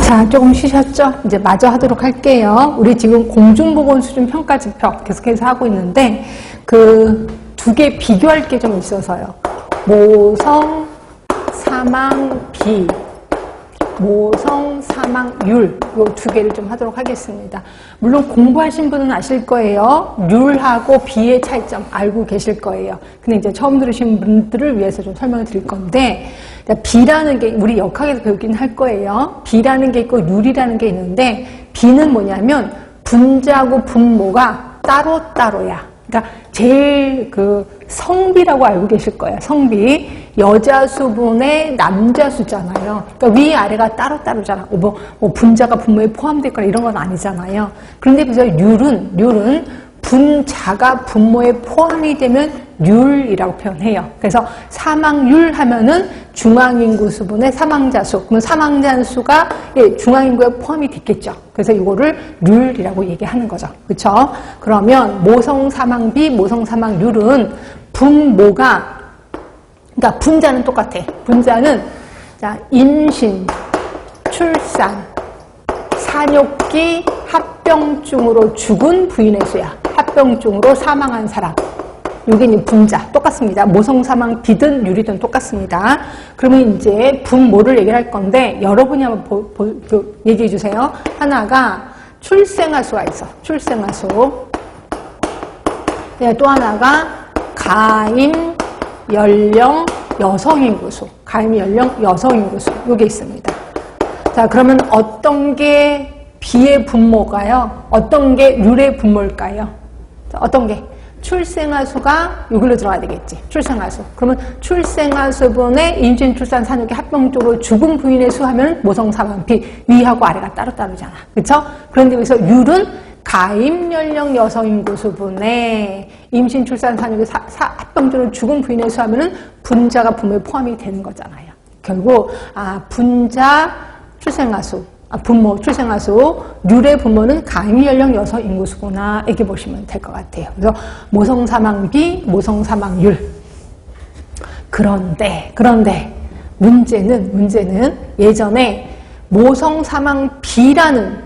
자, 조금 쉬셨죠? 이제 마저 하도록 할게요. 우리 지금 공중보건수준 평가지표 계속해서 하고 있는데 그 두 개 비교할 게 좀 있어서요. 모성, 사망, 비, 모성, 사망률 요 두 개를 좀 하도록 하겠습니다. 물론 공부하신 분은 아실 거예요. 률하고 비의 차이점 알고 계실 거예요. 근데 이제 처음 들으신 분들을 위해서 좀 설명을 드릴 건데 비라는 게 우리 역학에서 배우긴 할 거예요. 비라는 게 있고 률이라는 게 있는데 비는 뭐냐면 분자하고 분모가 따로따로야. 그러니까 제일 그 성비라고 알고 계실 거예요. 성비. 여자 수분의 남자 수잖아요. 그러니까 위아래가 따로따로잖아. 뭐 분자가 분모에 포함될 거라 이런 건 아니잖아요. 그런데 그래서 률은 분자가 분모에 포함이 되면 률이라고 표현해요. 그래서 사망률 하면은 중앙인구 수분의 사망자 수. 그러면 사망자 수가 중앙인구에 포함이 됐겠죠. 그래서 이거를 률이라고 얘기하는 거죠. 그렇죠? 그러면 모성 사망비, 모성 사망률은 분모가 그러니까 분자는 똑같아. 분자는 자, 임신, 출산, 산욕기, 합병증으로 죽은 부인의 수야. 합병증으로 사망한 사람. 이게 이제 분자. 똑같습니다. 모성 사망 비든 유리든 똑같습니다. 그러면 이제 분모를 얘기를 할 건데 여러분이 한번 얘기해 주세요. 하나가 출생아수가 있어. 출생아수. 또 하나가 가임 연령 여성인구수. 가임 연령 여성인구수. 이게 있습니다. 자, 그러면 어떤 게 비의 분모가요? 어떤 게 률의 분모일까요? 자, 어떤 게? 출생아수가 이걸로 들어가야 되겠지. 출생아수. 그러면 출생아수분의 임신, 출산, 산욕이 합병적으로 죽은 부인의 수 하면 모성, 사망, 비. 위하고 아래가 따로따로잖아. 그쵸? 그런데 여기서 율은 가임 연령 여성 인구 수분의 임신, 출산, 산욕이 합병적으로 죽은 부인의 수 하면은 분자가 분모에 포함이 되는 거잖아요. 결국 분자 출생아수. 분모, 출생아수, 률의 분모는 가임 연령 여성 인구수구나 이렇게 보시면 될 것 같아요. 그래서 모성 사망비, 모성 사망률. 그런데 문제는 예전에 모성 사망비라는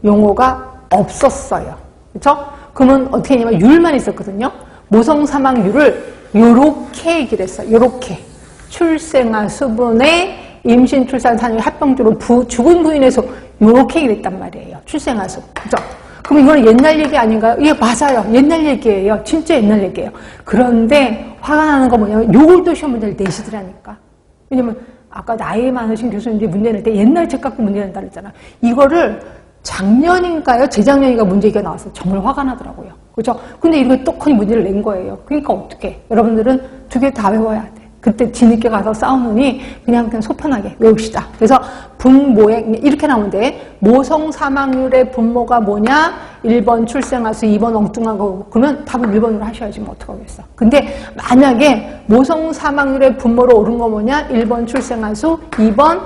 용어가 없었어요. 그렇죠? 그러면 어떻게 했냐면 율만 있었거든요. 모성 사망률을 요렇게 얘기를 했어요. 요렇게 출생아수분의 임신, 출산, 산욕, 합병적으로 죽은 부인의 수 요렇게 얘기했단 말이에요. 출생아수. 그죠? 그럼 이거는 옛날 얘기 아닌가요? 예, 맞아요. 옛날 얘기예요. 진짜 옛날 얘기예요. 그런데 화가 나는 거 뭐냐면 요걸 또 시험 문제를 내시더라니까. 왜냐면 아까 나이 많으신 교수님들이 문제 낼 때 옛날 책 갖고 문제 낸다 그랬잖아. 이거를 작년인가요? 재작년인가 문제가 나왔어요. 정말 화가 나더라고요. 그죠? 근데 이거 똑하니 문제를 낸 거예요. 그러니까 어떻게? 여러분들은 두 개 다 외워야 돼. 그때 뒤늦게 가서 싸우느니 그냥 소편하게 외웁시다. 그래서 분모에 이렇게 나오면 돼. 모성 사망률의 분모가 뭐냐? 1번 출생아수, 2번 엉뚱한 거고. 그러면 답은 1번으로 하셔야지 뭐 어떡하겠어. 근데 만약에 모성 사망률의 분모로 오른 거 뭐냐? 1번 출생아수, 2번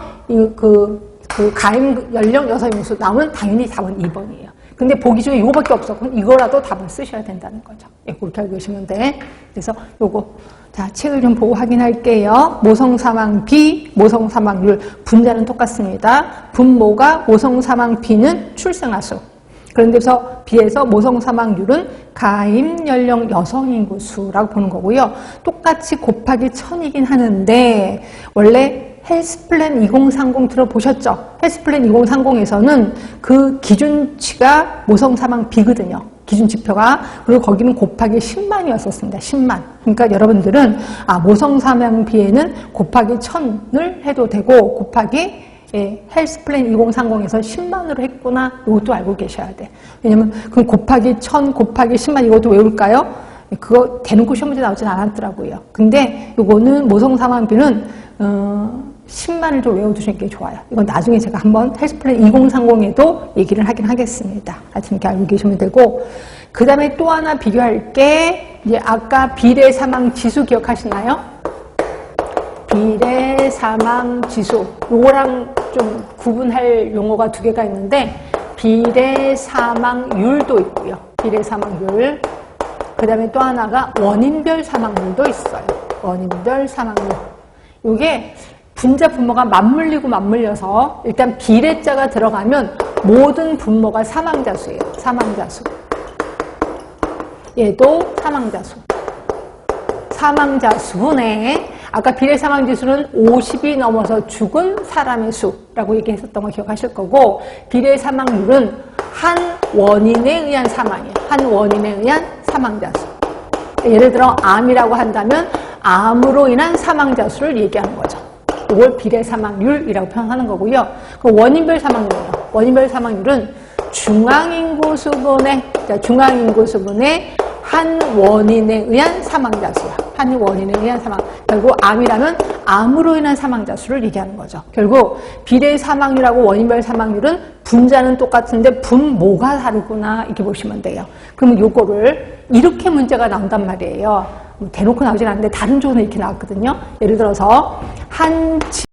가임 연령 여성인구수 나오면 당연히 답은 2번이에요. 근데 보기 중에 이거밖에 없어. 그럼 이거라도 답을 쓰셔야 된다는 거죠. 예, 그렇게 알고 계시면 돼. 그래서 요거. 자, 책을 좀 보고 확인할게요. 모성 사망 비, 모성 사망률. 분자는 똑같습니다. 분모가 모성 사망 비는 출생아수. 그런데서 비해서 모성 사망률은 가임 연령 여성 인구수라고 보는 거고요. 똑같이 곱하기 1000이긴 하는데 원래 헬스플랜 2030 들어보셨죠? 헬스플랜 2030에서는 그 기준치가 모성 사망 비거든요. 기준지표가. 그리고 거기는 곱하기 10만이었었습니다. 10만. 그러니까 여러분들은 모성 사망 비에는 곱하기 1000을 해도 되고 곱하기 헬스플랜 2030에서 10만으로 했구나. 이것도 알고 계셔야 돼. 왜냐면 그 곱하기 1000 곱하기 10만 이것도 외울까요? 그거 대놓고 시험 문제 나오진 않았더라고요. 근데 이거는 모성 사망 비는 10만을 좀 외워두시는 게 좋아요. 이건 나중에 제가 한번 헬스플랜 2030에도 얘기를 하긴 하겠습니다. 하여튼 이렇게 알고 계시면 되고. 그 다음에 또 하나 비교할 게, 이제 아까 비례 사망 지수 기억하시나요? 비례 사망 지수. 요거랑 좀 구분할 용어가 두 개가 있는데, 비례 사망률도 있고요. 비례 사망률. 그 다음에 또 하나가 원인별 사망률도 있어요. 원인별 사망률. 요게 분자 분모가 맞물려서 일단 비례자가 들어가면 모든 분모가 사망자수예요. 사망자수. 얘도 사망자수. 사망자수네. 아까 비례 사망지수는 50이 넘어서 죽은 사람의 수라고 얘기했었던 거 기억하실 거고, 비례 사망률은 한 원인에 의한 사망이에요. 한 원인에 의한 사망자수. 예를 들어 암이라고 한다면 암으로 인한 사망자 수를 얘기하는 거죠. 이걸 비례 사망률이라고 표현하는 거고요. 그 원인별 사망률이에요. 원인별 사망률은 중앙인구 수분의 한 원인에 의한 사망자 수야. 한 원인에 의한 사망. 결국 암이라면 암으로 인한 사망자 수를 얘기하는 거죠. 결국 비례 사망률하고 원인별 사망률은 분자는 똑같은데 분모가 다르구나 이렇게 보시면 돼요. 그러면 요거를 이렇게 문제가 나온단 말이에요. 대놓고 나오진 않는데 다른 쪽은 이렇게 나왔거든요. 예를 들어서 한